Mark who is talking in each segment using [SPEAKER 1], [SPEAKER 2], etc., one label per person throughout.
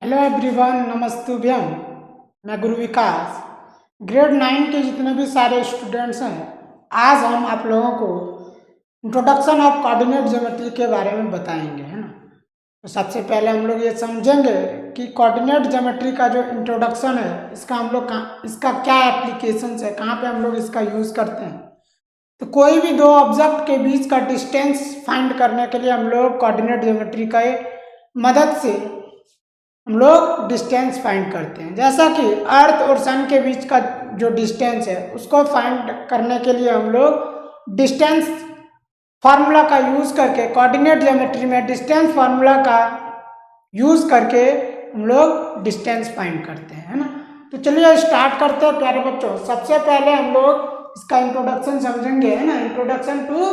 [SPEAKER 1] Hello everyone, नमस्तुभ्यम। मैं गुरु विकास। Grade 9 के जितने भी सारे स्टूडेंट्स हैं, आज हम आप लोगों को इंट्रोडक्शन ऑफ कोऑर्डिनेट ज्योमेट्री के बारे में बताएंगे, है ना। तो सबसे पहले हम लोग ये समझेंगे कि कोऑर्डिनेट ज्योमेट्री का जो इंट्रोडक्शन है, इसका हम लोग इसका क्या एप्लीकेशंस है, कहाँ पे हम लोग इसका यूज़ करते हैं। तो कोई भी दो ऑब्जेक्ट के बीच का डिस्टेंस फाइंड करने के लिए हम लोग कोऑर्डिनेट ज्योमेट्री का मदद से हम लोग डिस्टेंस फाइंड करते हैं। जैसा कि अर्थ और सन के बीच का जो डिस्टेंस है, उसको फाइंड करने के लिए हम लोग डिस्टेंस फार्मूला का यूज़ करके, कोऑर्डिनेट ज्योमेट्री में डिस्टेंस फार्मूला का यूज़ करके हम लोग डिस्टेंस फाइंड करते हैं, है ना। तो चलिए स्टार्ट करते हैं प्यारे बच्चों। सबसे पहले हम लोग इसका इंट्रोडक्शन समझेंगे, है ना। इंट्रोडक्शन टू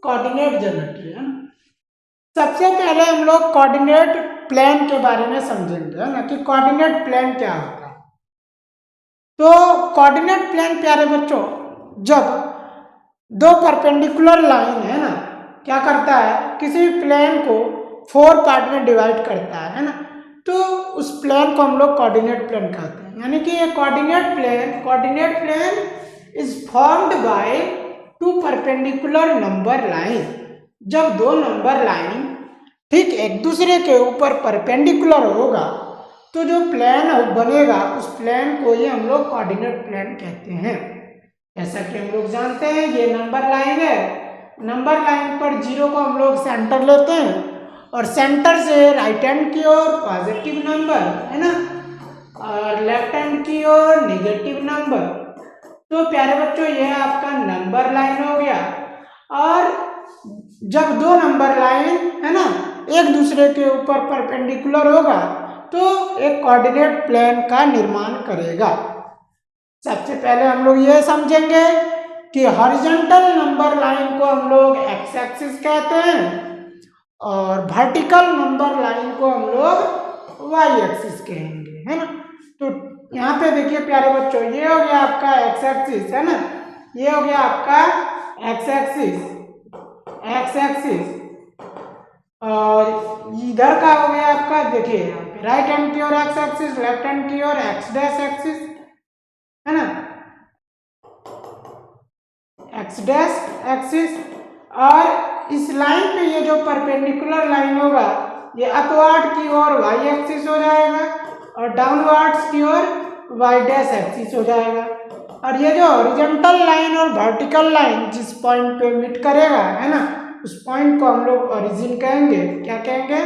[SPEAKER 1] कोऑर्डिनेट ज्योमेट्री, है ना। सबसे पहले हम लोग कोऑर्डिनेट प्लेन के बारे में समझेंगे, है ना, कि कोऑर्डिनेट प्लेन क्या होता है। तो कोऑर्डिनेट प्लेन प्यारे बच्चों, जब दो परपेंडिकुलर लाइन, है ना, क्या करता है, किसी प्लेन को 4 पार्ट में डिवाइड करता है ना, तो उस प्लेन को हम लोग कोऑर्डिनेट प्लेन कहते हैं। यानी कि ये coordinate plane is formed by 2 perpendicular number line. जब दो नंबर लाइन ठीक एक दूसरे के ऊपर परपेंडिकुलर होगा, तो जो प्लेन बनेगा उस प्लेन को ही हम लोग कोऑर्डिनेट प्लेन कहते हैं। जैसा कि हम लोग जानते हैं, ये नंबर लाइन है। नंबर लाइन पर 0 को हम लोग सेंटर लेते हैं और सेंटर से राइट हैंड की ओर पॉजिटिव नंबर, है ना, और लेफ्ट हैंड की ओर नेगेटिव नंबर। तो प्यारे बच्चों, ये आपका नंबर लाइन हो गया। और जब दो नंबर लाइन, है ना, एक दूसरे के ऊपर परपेंडिकुलर होगा, तो एक कोऑर्डिनेट प्लेन का निर्माण करेगा। सबसे पहले हम लोग ये समझेंगे कि हॉरिजॉन्टल नंबर लाइन को हम लोग एक्स एक्सिस कहते हैं और वर्टिकल नंबर लाइन को हम लोग वाई एक्सिस कहेंगे, है ना। तो यहाँ पे देखिए प्यारे बच्चों, ये हो गया आपका एक्स एक्सिस, है ना, ये हो गया आपका एक्स एक्सिस। और इधर का हो गया आपका, देखिए यहाँ पे राइट हैंड की ओर एक्स एक्सिस, लेफ्ट हैंड की ओर एक्स डैश एक्सिस, है ना, एक्स डैश एक्सिस। और इस लाइन पे ये जो परपेंडिकुलर लाइन होगा, ये अपवर्ड की ओर वाई एक्सिस हो जाएगा और डाउनवर्ड्स की ओर वाई डैश एक्सिस हो जाएगा। और ये जो हॉरिजॉन्टल लाइन और वर्टिकल लाइन जिस पॉइंट पे मीट करेगा, है ना, उस पॉइंट को हम लोग ओरिजिन कहेंगे। क्या कहेंगे?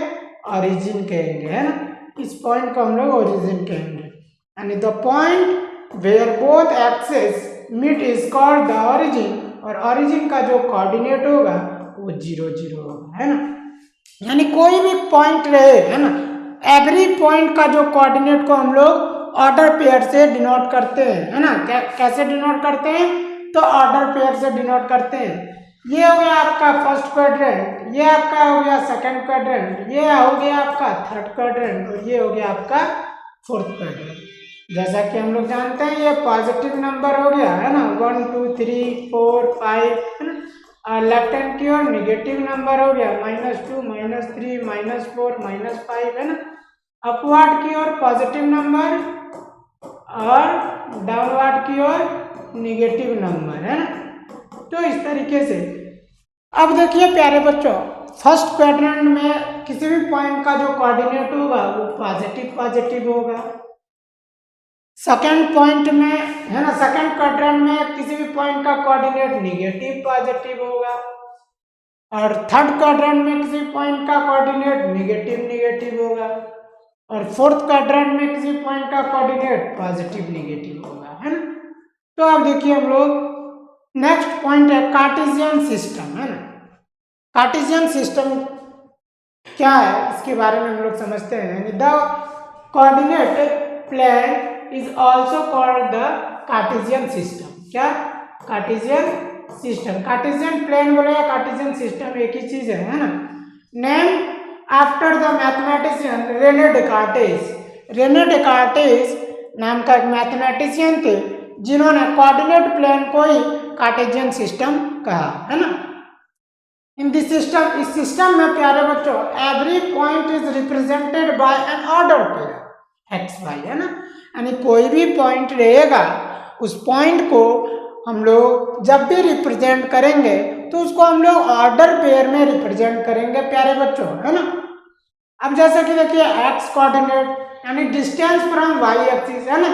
[SPEAKER 1] ओरिजिन कहेंगे, है ना। इस पॉइंट को हम लोग ओरिजिन कहेंगे। And the point where both axes meet is called the origin. और ओरिजिन का जो कोऑर्डिनेट होगा वो 0 0 होगा, है ना। यानी कोई भी पॉइंट रहे, है ना, एवरी पॉइंट का जो कोऑर्डिनेट को हम लोग ऑर्डर पेयर से डिनोट करते हैं, है ना। कैसे डिनोट करते हैं? तो ऑर्डर पेयर से डिनोट करते हैं। ये हो गया आपका फर्स्ट क्वाड्रेंट, ये आपका हो गया सेकंड क्वाड्रेंट, ये हो गया आपका थर्ड क्वाड्रेंट और ये हो गया आपका फोर्थ क्वाड्रेंट। जैसा कि हम लोग जानते हैं, ये पॉजिटिव नंबर हो गया, है ना, 1 2 3 4 5, है ना। और लेफ्ट हैंड की ओर नेगेटिव नंबर हो गया, -2 -3 -4 -5, है ना। अपवर्ड की ओर पॉजिटिव नंबर और डाउनवर्ड की ओर नेगेटिव नंबर, है ना। तो इस तरीके से अब देखिए प्यारे बच्चों, फर्स्ट क्वाड्रेंट में किसी भी पॉइंट का जो कोऑर्डिनेट होगा वो पॉजिटिव होगा। सेकंड पॉइंट में, है ना, सेकंड क्वाड्रेंट में किसी भी पॉइंट का कोऑर्डिनेट नेगेटिव पॉजिटिव होगा। और थर्ड क्वाड्रेंट में किसी पॉइंट का कोऑर्डिनेट नेगेटिव होगा। और फोर्थ क्वाड्रेंट में किसी पॉइंट का कोऑर्डिनेट पॉजिटिव नेगेटिव होगा, है ना। तो अब देखिए हम लोग नेक्स्ट पॉइंट है कार्टेशियन सिस्टम, है ना। कार्टेशियन सिस्टम क्या है, इसके बारे में हम लोग समझते हैं। The coordinate plane is also called the Cartesian system. क्या? Cartesian system. कार्टेशियन प्लेन बोले या कार्टेशियन सिस्टम एक ही चीज है ना। Name after the mathematician René Descartes. René Descartes नाम का एक मैथमेटिशियन थे, जिन्होंने कोऑर्डिनेट प्लेन को ही कार्टेशियन सिस्टम कहा, है ना। इन दिस सिस्टम, इस सिस्टम में प्यारे बच्चों every point is represented by an order pair x y, है ना। यानी कोई भी पॉइंट रहेगा उस पॉइंट को हम लोग जब भी रिप्रेजेंट करेंगे तो उसको हम लोग ऑर्डर पेयर में रिप्रेजेंट करेंगे प्यारे बच्चों, है ना। अब जैसे कि देखिए एक्स कोऑर्डिनेट यानी डिस्टेंस फ्रॉम वाई एक्सिस, है ना।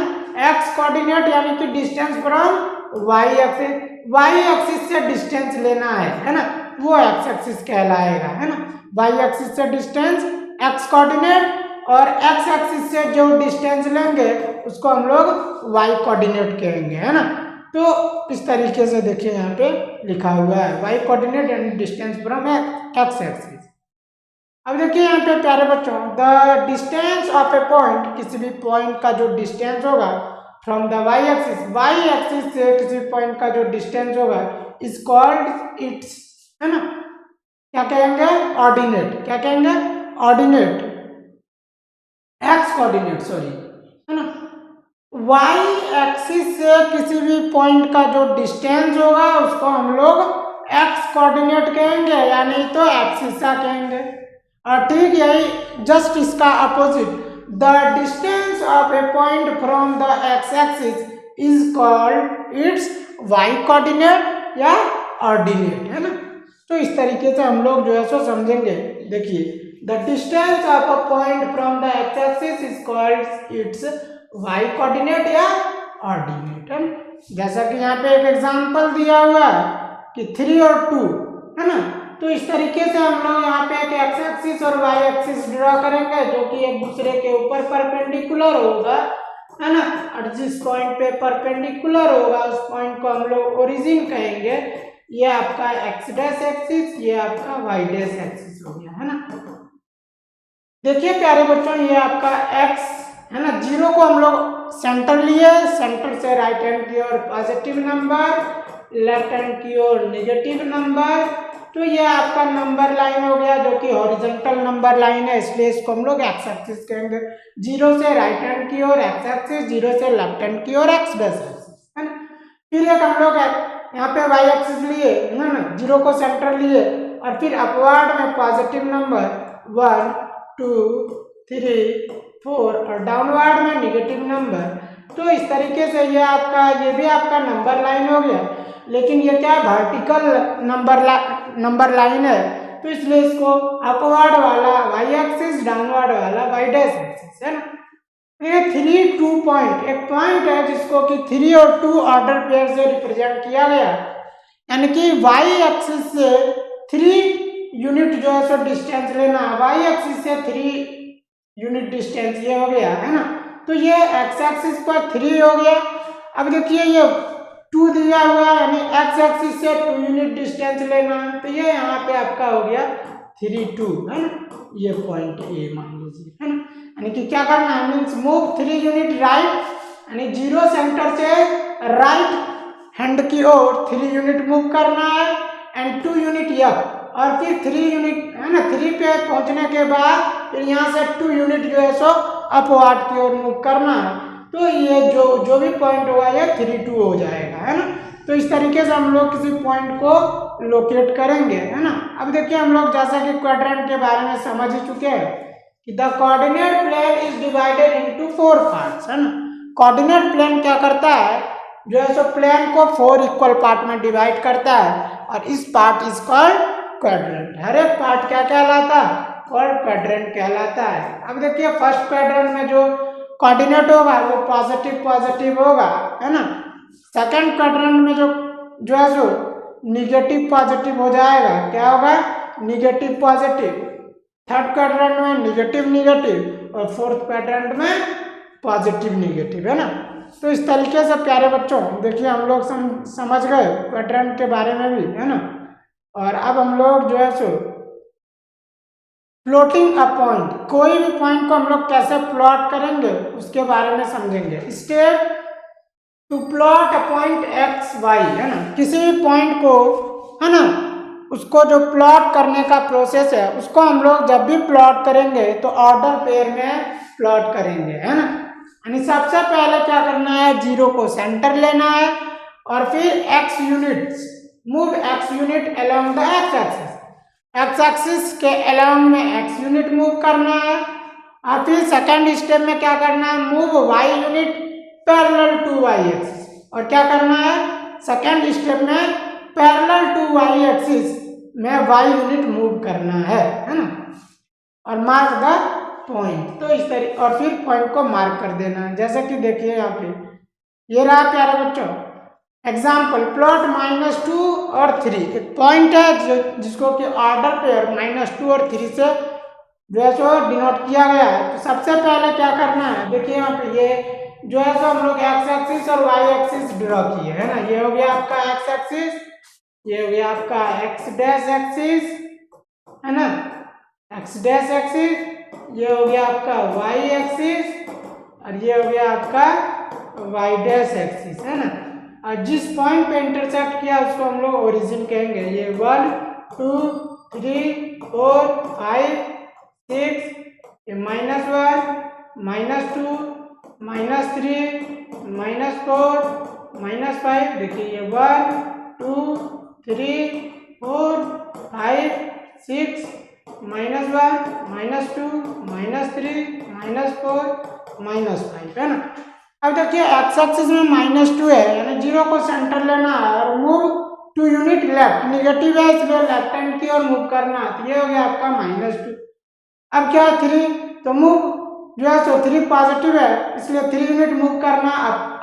[SPEAKER 1] एक्स कोऑर्डिनेट यानी कि डिस्टेंस फ्रॉम वाई एक्सिस से डिस्टेंस लेना है ना, वो एक्स एक्सिस कहलाएगा, है ना। वाई एक्सिस से डिस्टेंस एक्स कोऑर्डिनेट और एक्स एक्सिस से जो डिस्टेंस लेंगे उसको हम लोग वाई कोऑर्डिनेट कहेंगे, है ना। तो इस तरीके से देखिए यहाँ पे लिखा हुआ है वाई कोऑर्डिनेट यानी डिस्टेंस फ्रॉम एक्स एक्सिस। अब देखिए यहाँ पे प्यारे बच्चों the distance of a point, किसी भी पॉइंट का जो डिस्टेंस होगा फ्रॉम द वाई एक्सिस से किसी पॉइंट का जो डिस्टेंस होगा इज कॉल्ड इट्स, है ना, क्या कहेंगे ऑर्डिनेट, क्या कहेंगे ऑर्डिनेट, एक्स कोऑर्डिनेट सॉरी, है ना। वाई एक्सिस से किसी भी पॉइंट का जो डिस्टेंस होगा उसको हम लोग एक्स कोऑर्डिनेट कहेंगे या नहीं तो एक्सिसा कहेंगे। और ठीक यही जस्ट इसका opposite the distance of a point from the x axis is called its y coordinate या ऑर्डिनेट, है ना। तो इस तरीके से हम लोग जो है सो समझेंगे। देखिए the distance of a point from the x axis is called its y coordinate या ऑर्डिनेट, है ना। जैसा कि यहाँ पे एक एग्जांपल दिया हुआ है कि 3 और 2, है ना। तो इस तरीके से हम लोग यहाँ पे एक एक्स एक्सिस और वाई एक्सिस ड्रॉ करेंगे जो कि एक दूसरे के ऊपर परपेंडिकुलर होगा, है ना। और जिस पॉइंट पे परपेंडिकुलर होगा उस पॉइंट को हम लोग ओरिजिन कहेंगे। ये आपका एक्स डैश एक्सिस, ये आपका वाई डैश एक्सिस हो गया, है ना। देखिए प्यारे बच्चों ये आपका एक्स, है ना, 0 को हम लोग सेंटर लिए, सेंटर से राइट हैंड की ओर पॉजिटिव नंबर, लेफ्ट हैंड की ओर नेगेटिव नंबर। तो ये आपका नंबर लाइन हो गया जो कि हॉरिजॉन्टल नंबर लाइन है, इसलिए इसको हम लोग एक्स एक्सिस कहेंगे। 0 से राइट हैंड की ओर एक्स एक्सिस, 0 से लेफ्ट हैंड की ओर एक्स डैश एक्सिस, है ना। फिर एक हम लोग यहाँ पे वाई एक्सिस लिए, है ना, 0 को सेंटर लिए और फिर अपवर्ड में पॉजिटिव नंबर 1 2 3 4 और डाउनवर्ड में नेगेटिव नंबर। तो इस तरीके से ये भी आपका नंबर लाइन हो गया, लेकिन ये क्या वर्टिकल नंबर लाइन है, तो इसलिए इसको अपवर्ड वाला वाई एक्सिस, डाउनवर्ड वाला वाई डैश एक्सिस, है ना। ये 3 2 पॉइंट एक पॉइंट है जिसको कि 3 और 2 ऑर्डर पेयर से रिप्रेजेंट किया गया, यानी कि वाई एक्सिस से 3 यूनिट जो है सो डिस्टेंस लेना है, वाई एक्सिस से 3 यूनिट डिस्टेंस ये हो गया, है ना। तो ये एक्स एक्सिस पर 3 हो गया। अब देखिए ये 2 दिया हुआ है यानी एक्स एक्सिस से 2 यूनिट डिस्टेंस लेना है, तो ये यहाँ पे आपका हो गया 3 2, है ना। ये पॉइंट ए मान लीजिए, है ना। यानी कि क्या करना है मीन्स मूव 3 यूनिट राइट, यानी 0 सेंटर से राइट हैंड की ओर 3 यूनिट मूव करना है एंड 2 यूनिट अप, और फिर 3 यूनिट, है ना, 3 पे पहुंचने के बाद फिर यहाँ से 2 यूनिट जो है सो अपवर्ड की ओर मूव करना है। तो ये जो भी पॉइंट होगा ये 3 2 हो जाएगा, है ना। तो इस तरीके से हम लोग किसी पॉइंट को लोकेट करेंगे, है ना। अब देखिए हम लोग जैसा कि क्वाड्रेंट के बारे में समझ ही चुके हैं कि the coordinate plane is divided into 4 parts, है ना। कोऑर्डिनेट प्लेन क्या करता है जो है सो प्लेन को 4 इक्वल पार्ट में डिवाइड करता है और इस पार्ट इज कॉल्ड क्वाड्रेंट। हर एक पार्ट क्या कहलाता है क्वाड्रेंट कहलाता है। अब देखिए फर्स्ट क्वाड्रेंट में जो कोऑर्डिनेट होगा वो पॉजिटिव पॉजिटिव होगा, है ना। सेकंड क्वाड्रेंट में जो है सो निगेटिव पॉजिटिव हो जाएगा, क्या होगा निगेटिव पॉजिटिव। थर्ड क्वाड्रेंट में निगेटिव निगेटिव और फोर्थ क्वाड्रेंट में पॉजिटिव निगेटिव, है ना। तो इस तरीके से प्यारे बच्चों देखिए हम लोग समझ गए क्वाड्रेंट के बारे में भी, है ना। और अब हम लोग जो है सो प्लॉटिंग अ पॉइंट, कोई भी पॉइंट को हम लोग कैसे प्लॉट करेंगे उसके बारे में समझेंगे। Step to plot a point x y, है ना। किसी भी पॉइंट को, है ना, उसको जो प्लॉट करने का प्रोसेस है उसको हम लोग जब भी प्लॉट करेंगे तो ऑर्डर पेयर में प्लॉट करेंगे, है ना। यानी सबसे पहले क्या करना है 0 को सेंटर लेना है और फिर x units move x unit along the x axis, x axis के अलोंग में एक्स यूनिट मूव करना है। और फिर सेकेंड स्टेप में क्या करना है, move y unit parallel to y axis. और क्या करना है, सेकेंड स्टेप में पैरेलल टू वाई एक्सिस में वाई यूनिट मूव करना है ना। और मार्क द पॉइंट, तो इस तरीके, और फिर पॉइंट को मार्क कर देना है। जैसे कि देखिए यहाँ पे ये रहा प्यारे बच्चों एग्जाम्पल, प्लॉट -2 और 3, एक पॉइंट है जिसको कि ऑर्डर पेयर -2 और 3 से जो है सो डिनोट किया गया है। तो सबसे पहले क्या करना है, देखिए यहाँ पे ये जो है सो हम लोग एक्स एक्सिस और वाई एक्सिस ड्रॉ किए है ना। ये हो गया आपका एक्स एक्सिस, ये हो गया आपका एक्स डैश एक्सिस है ना, एक्स डैश एक्सिस, ये हो गया आपका वाई एक्सिस और ये हो गया आपका वाई डैश एक्सिस है ना। और जिस पॉइंट पे इंटरसेक्ट किया उसको हम लोग ओरिजिन कहेंगे। ये 1 2 3 4 5 6, ये -1 -2 -3 -4 -5, देखिए ये 1 2 3 4 5 6 -1 -2 -3 -4 -5 है ना। अब देखिए एक्स एक्सिस में -2 है यानी 0 को सेंटर लेना है और move two unit left, negative है इसलिए लेफ्ट हैंड की ओर मूव करना है। तो ये हो गया आपका -2। अब क्या है 3, तो मूव जो है सो 3 पॉजिटिव है इसलिए 3 यूनिट मूव करना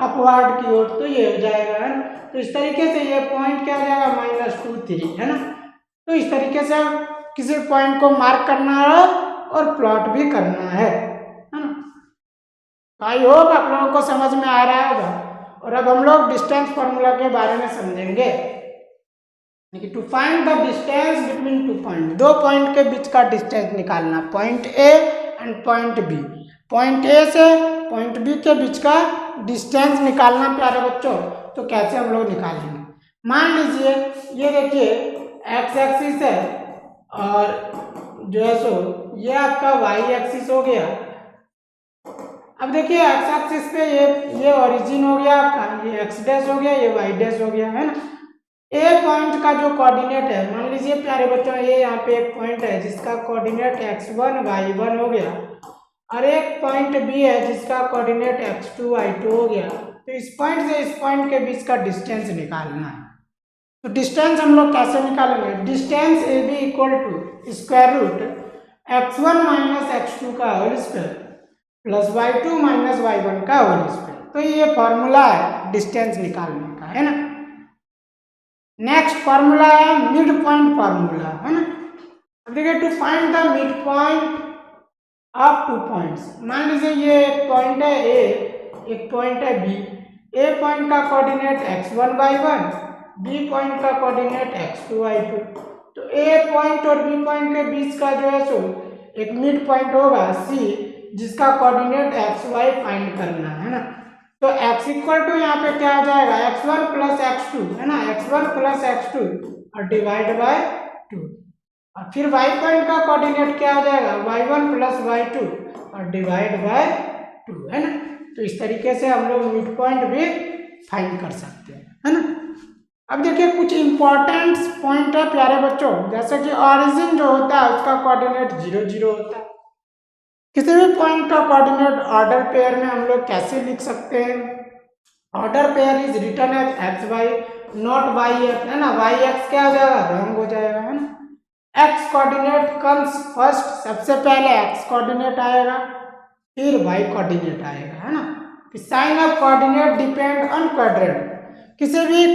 [SPEAKER 1] अपवर्ड की ओर, तो ये हो जाएगा है ना। तो इस तरीके से ये पॉइंट क्या हो जाएगा -2 3 है ना। तो इस तरीके से किसी पॉइंट को मार्क करना है और प्लॉट भी करना है ना। आई होप आप लोगों को समझ में आ रहा होगा। और अब हम लोग डिस्टेंस फॉर्मूला के बारे में समझेंगे। To find the distance between 2 point, 2 point के बीच का डिस्टेंस निकालना, point A and point B, point A से पॉइंट बी के बीच का डिस्टेंस निकालना प्यारे बच्चों। तो कैसे हम लोग निकालेंगे, मान लीजिए ये देखिए एक्स एक्सिस है और जो है सो ये आपका वाई एक्सिस हो गया। अब देखिए एक्स एक्सिस पे ये ओरिजिन हो गया आपका, ये एक्स डैश हो गया, ये वाई डैश हो गया है ना। ए पॉइंट का जो कोऑर्डिनेट है, मान लीजिए प्यारे बच्चों ये यहाँ पे एक पॉइंट है जिसका कोऑर्डिनेट x1 y1 हो गया और एक पॉइंट बी है जिसका कोऑर्डिनेट x2 y2 हो गया। तो इस पॉइंट से इस पॉइंट के बीच का डिस्टेंस निकालना है। तो डिस्टेंस हम लोग कैसे निकालेंगे, distance A B equal to square root x1 minus x2 का whole square plus y2 minus y1 का होल स्क्वायर। तो ये फॉर्मूला है डिस्टेंस निकालने का है ना। नेक्स्ट फॉर्मूला है मिड पॉइंट फॉर्मूला है ना। अब देखिए to find the mid point of 2 points, मान लीजिए ये एक पॉइंट है ए, एक पॉइंट है बी। ए पॉइंट का coordinate x1 y1, B point का कोऑर्डिनेट x2 y2। तो ए पॉइंट और बी पॉइंट के बीच का जो है सो एक मिड पॉइंट होगा सी, जिसका कोऑर्डिनेट xy फाइंड करना है ना। तो x इक्वल टू यहाँ पे क्या आ जाएगा x1 प्लस x2 है ना, x1 प्लस x2 और डिवाइड बाय 2। और फिर y पॉइंट का कोऑर्डिनेट क्या आ जाएगा y1 प्लस y2 और डिवाइड बाय 2 है ना। तो इस तरीके से हम लोग मिड पॉइंट भी फाइंड कर सकते हैं है ना। अब देखिए कुछ इंपॉर्टेंट पॉइंट है प्यारे बच्चों, जैसे कि ऑरिजिन जो होता है उसका कोऑर्डिनेट 0 0 होता है। किसी भी पॉइंट का कोऑर्डिनेट ऑर्डर पेयर में हम लोग कैसे लिख सकते हैं, order pair is written as x y not y x है ना। वाई एक्स क्या हो जाएगा, रॉन्ग हो जाएगा है ना। एक्स कोऑर्डिनेट कम्स फर्स्ट, सबसे पहले एक्स कोऑर्डिनेट आएगा फिर वाई कोऑर्डिनेट आएगा है ना। Sign of coordinate depend on quadrant, किसी भी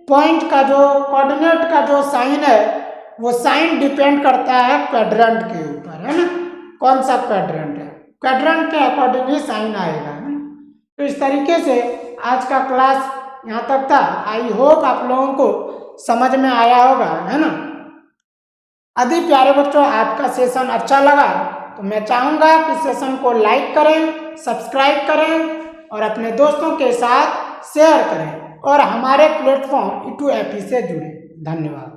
[SPEAKER 1] पॉइंट का जो कोऑर्डिनेट का जो साइन है वो साइन डिपेंड करता है क्वाड्रेंट के ऊपर है ना। कौन सा क्वाड्रेंट है, क्वाड्रेंट के अकॉर्डिंग ही साइन आएगा है। तो इस तरीके से आज का क्लास यहाँ तक था। आई होप आप लोगों को समझ में आया होगा है ना। यदि प्यारे बच्चों आपका सेशन अच्छा लगा तो मैं चाहूँगा कि सेशन को लाइक करें, सब्सक्राइब करें और अपने दोस्तों के साथ शेयर करें और हमारे प्लेटफॉर्म E2FE से जुड़ें। धन्यवाद।